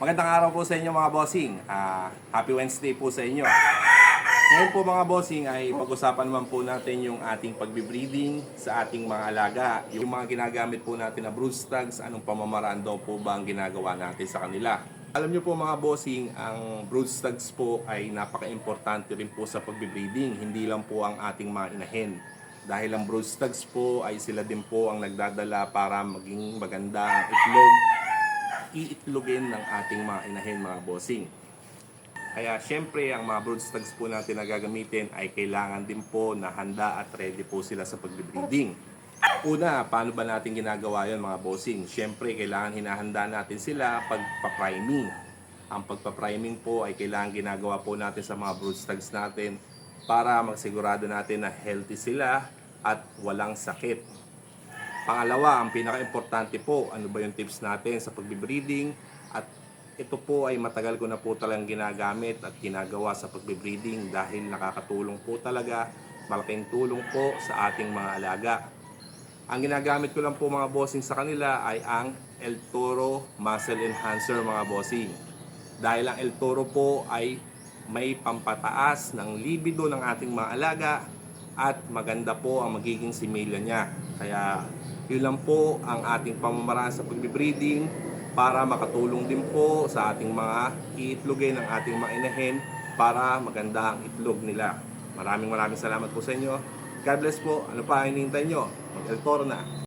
Magandang araw po sa inyo mga bossing. Happy Wednesday po sa inyo. Ngayon po mga bossing ay pag-usapan naman po natin yung ating pagbe-breeding sa ating mga alaga. Yung mga ginagamit po natin na brood stags, anong pamamaraan daw po ba ang ginagawa natin sa kanila. Alam niyo po mga bossing, ang brood stags po ay napaka-importante rin po sa pagbe-breeding. Hindi lang po ang ating mga inahin. Dahil ang brood stags po ay sila din po ang nagdadala para maging maganda ang itlog iitlogin ng ating mga inahin mga bossing. Kaya syempre ang mga brood stags po natin na gagamitin ay kailangan din po na handa at ready po sila sa pagbe-breeding. Una, paano ba natin ginagawa yon mga bossing? Syempre kailangan hinahanda natin sila pagpa-priming. Ang pagpa-priming po ay kailangan ginagawa po natin sa mga brood stags natin para magsigurado natin na healthy sila at walang sakit. Pangalawa, ang pinaka-importante po, ano ba yung tips natin sa pagbe-breeding? At ito po ay matagal ko na po talagang ginagamit at ginagawa sa pagbe-breeding dahil nakakatulong po talaga, malaking tulong po sa ating mga alaga. Ang ginagamit ko lang po mga bossing sa kanila ay ang El Toro Muscle Enhancer mga bossing. Dahil ang El Toro po ay may pampataas ng libido ng ating mga alaga at maganda po ang magiging similya niya. Kaya yun lang po ang ating pamamaraan sa pagbe-breeding para makatulong din po sa ating mga iitlogin ng ating mga inahin para maganda ang itlog nila. Maraming salamat po sa inyo. God bless po. Ano pa hinihintay nyo? Mag-El Toro na.